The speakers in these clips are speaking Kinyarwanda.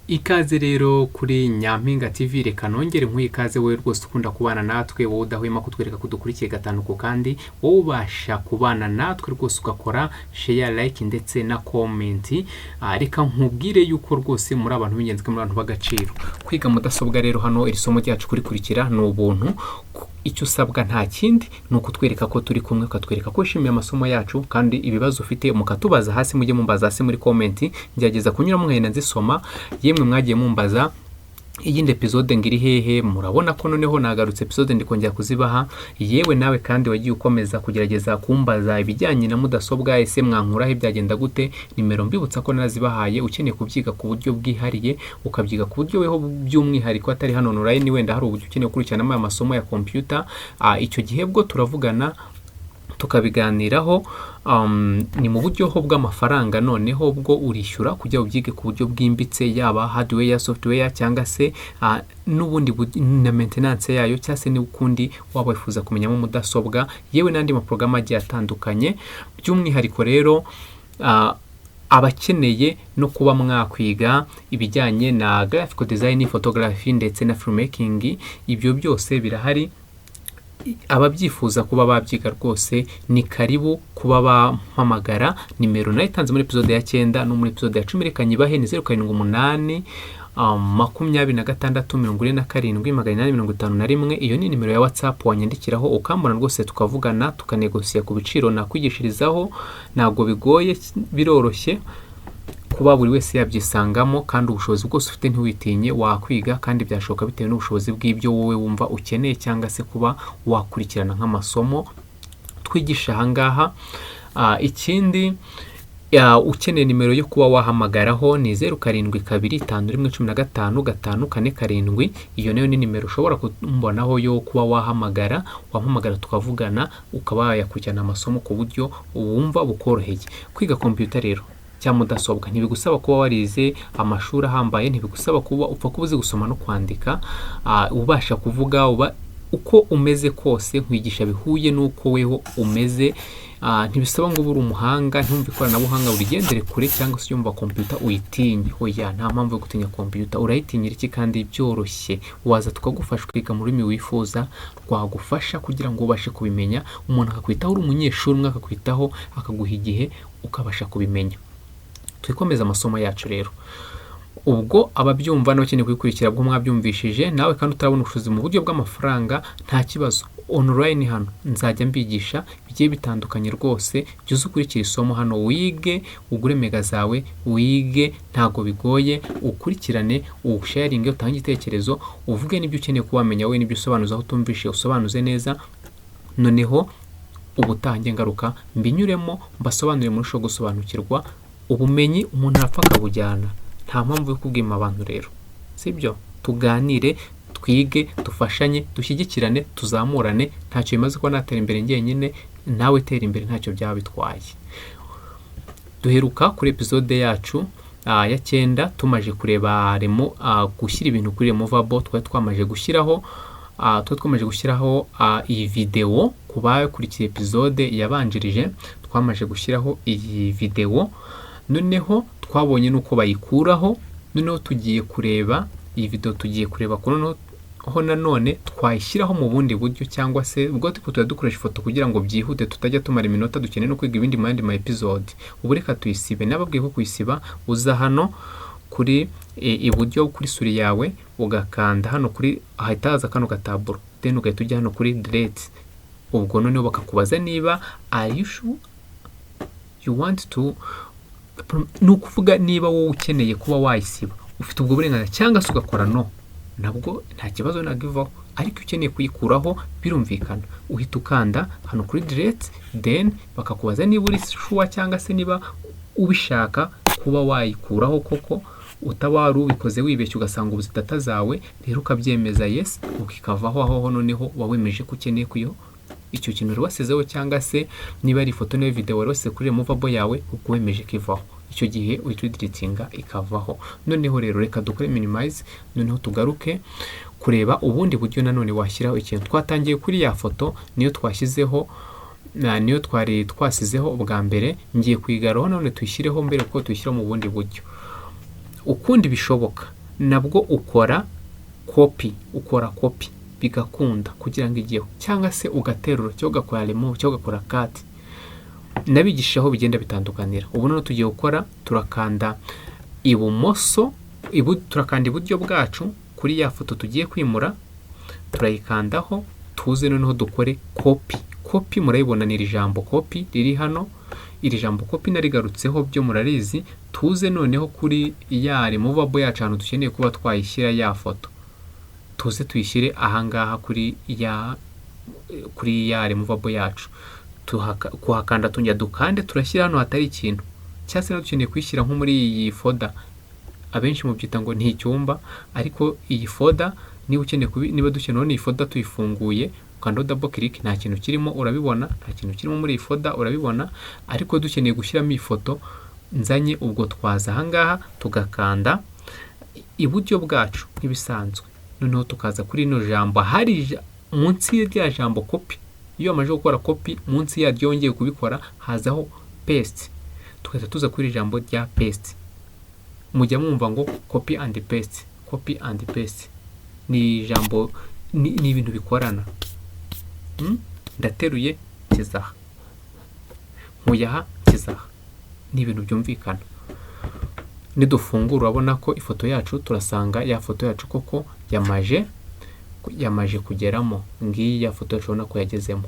Ikaze rero kuri Nyampinga TV, reka nongere nk'uyu ikaze wowe rwose ukunda kubana natwe, wowe udahwema kutwereka ko dukurikiye gatanu ku kandi, wowe ubasha kubana natwe rwose ugakora share, like ndetse na comment. Reka nkubwire yuko rwose muri abantu b'ingenzi, muri abantu b'agaciro. Kwiga mudasobwa rero, hano iri somo ryacu kurikurikira ni ubuntu. Icyo usabwa nta kindi ni ukutwereka ko turi kumwe, ukatwereka ko wishimiye amasomo yacu, kandi ibibazo ufite mukatubaza hasi, mujye mumbaza hasi muri comment, ngerageza kunyura mwahina nzisoma. Yemwe mwagiye mumbaza iyindi episode ngiri hehe, murabona ko noneho nagarutse episode ndikongera kuzibaha. Yewe nawe kandi wagiye ukomeza kugerageza kumbaza ibijyanye na mudasobwa, ese mwankuraho byagenda gute, nimero mbibutsa ko narazibahaye. Ukeneye kubyiga ku buryo bwihariye, ukabyiga ku buryo weho by'umwihariko atari hano online, wenda hari uburyo ukeneye gukurikirana amasomo ya computer, icyo gihe bwo turavugana tukabiganiraho. Ni mu buryo bw'amafaranga, noneho bwo urishyura kujya ubyige ku buryo bwimbitse, yaba hardware, software cyangwa se n'ubundi na maintenance yayo, cyangwa se n'ukundi waba wifuza kumenyamo mudasobwa, yewe n'andi maporogaramu agiye atandukanye. By'umwihariko rero abakeneye no kuba mwakwiga ibijyanye na graphical design, photography ndetse na filmmaking, ibyo byose birahari. Ababyifuza kuba babyiga rwose ni karibu kuba bampamagara. Nimero nayitanze muri episode ya 9 no muri episode ya 10, reka nyibahe ni 0788 26 iyo ni nimero ya WhatsApp wanyandikiraho ukambona rwose, tukavugana tukanegosiya ku biciro nakwigishirizaho. Ntabwo bigoye, biroroshye kuba buri wese yabyisangamo, kandi ubushobozi bwose ufite ntiwitinye, wakwiga kandi byashoboka bitewe n'ubushobozi bw'ibyo wowe wumva ukeneye, cyangwa se kuba wakurikirana nk'amasomo twigisha ahangaha. Ikindi ukeneye nimero yo kuba wahamagaraho ni 0722511545. Iyo nayo ni nimero ushobora kumbonaho yo kuba wahamagara tukavugana, ukaba wayakurikirana amasomo ku buryo wumva bukoroheye. Kwiga computer rero cyangwa mudasobwa ntibigusaba kuba warize amashuri ahambaye, ntibigusaba kuba upfa kuba uzi gusoma no kwandika, ubasha kuvuga uko umeze kose, nkwigisha bihuye n'uko weho umeze. Ntibisaba ngo uri umuhanga, ntumve ikoranabuhanga urigendere kure, cyangwa se yumva computer uyitinye. Oya, nta mpamvu yo gutinya computer, urayitinyira iki kandi byoroshye. Waza tukagufasha kwiga mu rurimi wifuza, rwagufasha kugira ngo ubashe kubimenya. Umuntu akakwitaho, uri umunyeshuri umwe akakwitaho, akaguha igihe ukabasha kubimenya. Twikomeza amasomo yacu rero. Ubwo ababyumva n'abakeneye kubikurikira bwo mwabyumvishije, nawe kandi utarabona ubushobozi mu buryo bw'amafaranga, nta kibazo. Online hano nzajya mbigisha bigiye bitandukanye rwose. Byuze ukurikira isomo hano, wige, ugure mega zawe, wige, ntago bigoye. Ukurikirane, usharinge, utange igitekerezo, uvuge n'ibyo ukeneye kubamenya wowe, n'ibyo usobanuza aho utumvishe usobanuze neza. Noneho ubutange ngaruka mbinyuremo, mbasobanurire murushaho gusobanukirwa. Ubumenyi umuntu arapfa akabujyana, nta mpamvu yo kubwima abantu rero, sibyo? Tuganire, twige, dufashanye, dushyigikirane, tuzamurane. Ntacyo bimaze kuba natera imbere njyenyine, nawe tera imbere ntacyo byaba bitwaye. Duheruka kuri episode yacu ya 9 tumaje kureba gushyira ibintu kuri Removable. Twamaje gushyiraho iyi video. Kuba kurikiye episode yabanjirije, twamaje gushyiraho iyi video. Noneho twabonye nuko bayikuraho. Noneho tugiye kureba iyi video, tugiye kureba ko nanone twayishyiraho mu bundi buryo, cyangwa se ubwo tuba dukoresha ifoto kugira ngo byihute, tutajya tumara iminota dukeneye no kwiga ibindi mu yandi ma episode. Ubu reka tuyisibe. Nababwiye ko kuyisiba uza hano kuri iburyo kuri suri yawe, ugakanda hano kuri ahita haza kano gataburo, then ugahita ujya hano kuri delete. Ubwo noneho bakakubaza niba are you sure you want to, nukuvuga niba wowe ukeneye kuba wayisiba, ufite ubwo burenganzira, cyangwa se ugakora no, nabwo nta kibazo nagivaho. Ariko ukeneye kuyikuraho birumvikana, uhita ukanda hano kuri delete, then bakakubaza niba uri sure cyangwa se niba ubishaka kuba wayikuraho koko, utabari ubikoze wibeshye ugasanga ubuze data zawe. Rero ukabyemeza yes, ukikavaho aho noneho wawemeje ko ukeneye kuyo icyo kintu rero wasizeho, cyangwa se niba ari ifoto n'iyo video warose kuri Removable yawe, ubwo wemeje kivaho. Icyo gihe uhita deletinga ikavaho. Noneho rero reka dukore minimize, noneho tugaruke kureba ubundi buryo nanone washyiraho ikintu. Twatangiye kuri ya foto, niyo twashyizeho, niyo twari twasizeho ubwa mbere. Ngiye kwigaroho none tuyishyireho mbere, kuko tuyishyira mu bundi buryo. ukundi bishoboka nabwo ukora copy bigakunda kugira ngo ijyeho, cyangwa se ugaterura cyangwa ugakora remove cyangwa ugakora cut. Nabigisha aho bigenda bitandukanira. Ubu none tugiye gukora, turakanda turakanda iburyo bwacu kuri ya foto tugiye kwimura, turayikandaho, tuze noneho dukore copy. Murayibona ni iri jambo copy riri hano, iri jambo copy narigarutseho byo murarizi. Tuze noneho kuri ya removable yacu ahantu dukeneye kuba twayishyira ya foto, tuze tuyishyire ahangaha kuri ya removable yacu. Kuhakanda tunjya dukande, turashyira hano hatari ikintu, cyangwa se dukeneye kuyishyira nko muri iyi folder. Abenshi mubyita ngo ni icyumba, ariko iyi folder niba dukeneye iyi folder tuyifunguye, ukanda double click, nta kintu kirimo, urabibona, nta kintu kirimo muri iyi folder, urabibona. Ariko dukeneye gushyiramo iyi foto nzanye, ubwo twaza ahangaha tugakanda iburyo bwacu nk'ibisanzwe, noneho tukaza kuri ino jambo hari munsi y'irya jambo copy. Iyo amaje gukora copy, munsi yaryo yongeye kubikora hazaho paste, tukahita tuza kuri ijambo rya paste. Mujya mwumva ngo copy and paste ni ijambo, ni ibintu bikorana. Ndateruye kizaha, nkuyaha kizaha, ni ibintu byumvikana. Nidufungura urabona ko ifoto yacu, turasanga ya foto yacu koko yamaje kugeramo. Ngiyi ya foto yacu urabona ko yagezemo.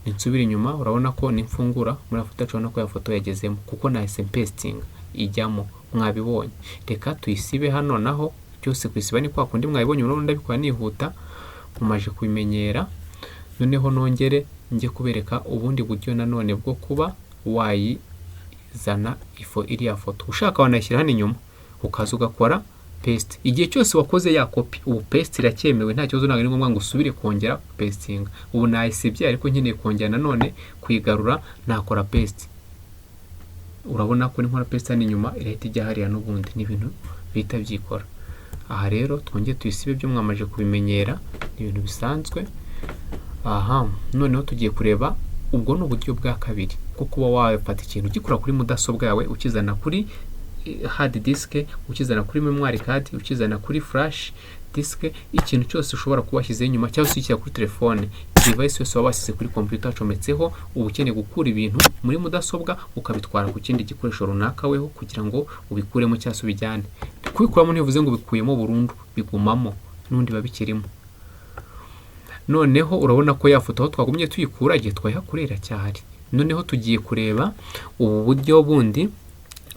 Ninsubira inyuma urabona ko nimfungura muri ya foto yacu urabona ko ya foto yagezemo, kuko nahise pasting ijyamo. Mwabibonye. Reka tuyisibe hano naho, byose kwisiba ni kwa kundi mwabibonye. Urabona ndabikora nihuta, mumaje kubimenyera. Noneho nongere njye kubereka ubundi buryo nanone bwo kuba wayizana iriya foto. Ushaka wanayishyira hano inyuma, ukaza ugakora paste. Igihe cyose wakoze ya copy, ubu paste iracyemewe, nta kibazo. Ntabwo ari ngombwa ngo usubire kongera pasting. Ubu nayisibye, ariko nkeneye kongera nanone kuyigarura, nakora paste. Urabona ko ninkora paste hano inyuma irahita ijya hariya n'ubundi. Ni ibintu bihita byikora. Aha rero twongeye tuyisibe, byo mwamaje kubimenyera, ni ibintu bisanzwe. Noneho tugiye kureba, ubwo ni uburyo bwa kabiri bwo kuba wafata ikintu ugikura kuri mudasobwa yawe ukizana kuri hard disk, ukizana kuri memory card, ukizana kuri flash disk. Ikintu cyose ushobora kuba washyizeho inyuma, cyangwa se ukishyira kuri telefone, device yose waba washyize kuri computer acometseho. Uba ukeneye gukura ibintu muri mudasobwa ukabitwara ku kindi gikoresho runaka weho, kugira ngo ubikuremo cyangwa se ubijyane. Kubikuramo ntibivuze ngo ubikuyemo burundu, bigumamo n'undi babikirimo. Noneho urabona ko ya foto aho twagumye tuyikura, igihe twayihakurira cyahari. Noneho tugiye kureba ubu buryo bundi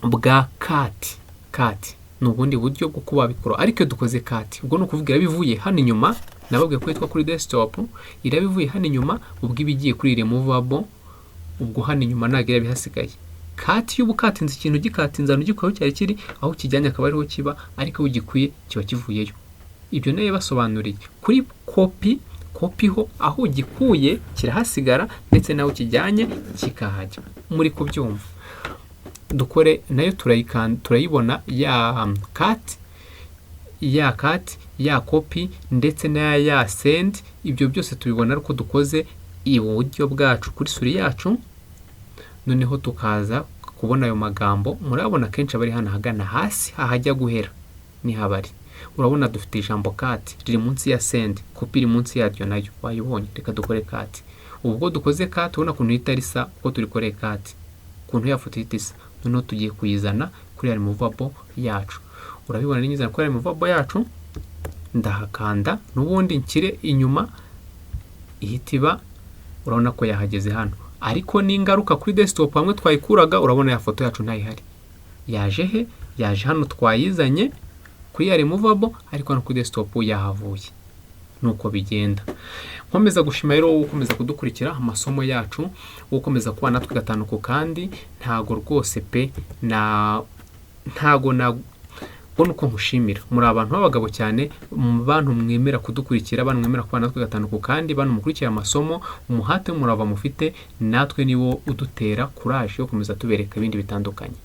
bwa cut. Ni ubundi buryo bwo kuba bikora, ariko dukoze cut, ubwo ni ukuvuga irabivuye hano inyuma. Nababwiye ko yitwa kuri desktop, irabivuye hano inyuma, ubwo ibigiye kuri removable, ubwo hano inyuma ntabwo irabihasigaye. Cut y'ubu katinze ikintu gikatinze ahantu gikwaho cyari kiri, aho kijyanye akaba ariho kiba, ariko ugikuye kiba kivuyeyo. Ibyo nayo basobanuriye. Kuri copy ho aho ugikuye kirahasigara, ndetse naho kijyanye kikahajya. Muri kubyumva. Dukore nayo turayibona ya cut, ya copy, ndetse na ya send. Ibyo byose tubibona ariko dukoze iburyo bwacu kuri suri yacu. Noneho tukaza kubona ayo magambo, murabona kenshi abari hano hagana hasi hahajya guhera ni habari. Urabona dufite ijambo cut riri munsi ya send, copy iri munsi yaryo nayo wayibonye. Reka dukore cut. Ubwo dukoze cut, ubona kuntu ihita risa uko turi kore cut, kuntu ya foto ihita isa. Noneho tugiye kuyizana kuri removable yacu. Urabibona ninyizana kuri removable yacu, ndahakanda n'ubundi nshyire inyuma, ihitiba. Urabona ko yahageze hano, ariko ningaruka kuri desktop hamwe twayikuraga, urabona ya foto yacu ntayihari. Yaje hano twayizanye kuri ya removable, ariko hano kuri desktop yahavuye. Nuko bigenda. Nkomeza gushima rero wowe ukomeza kudukurikira amasomo yacu, wowe ukomeza kuba natwe gatanu ku kandi. Ntago rwose pe ntago bona uko nkushimira. Muri abantu b'abagabo cyane, bantu mwemera kudukurikira, bantu mwemera kuba natwe gatanu ku kandi, bantu mukurikira amasomo, umuhate murava mufite, natwe niwo udutera courage yo komeza tubereka ibindi bitandukanye.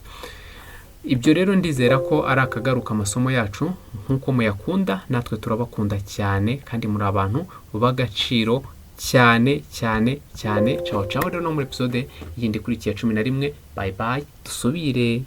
Ibyo rero ndizera ko ari akagaruka amasomo yacu, nkuko muyakunda natwe turabakunda cyane, kandi muri abantu b'agaciro cyane. Ciao rero no muri episode yindi kurikiye 11. Bye bye, dusubire.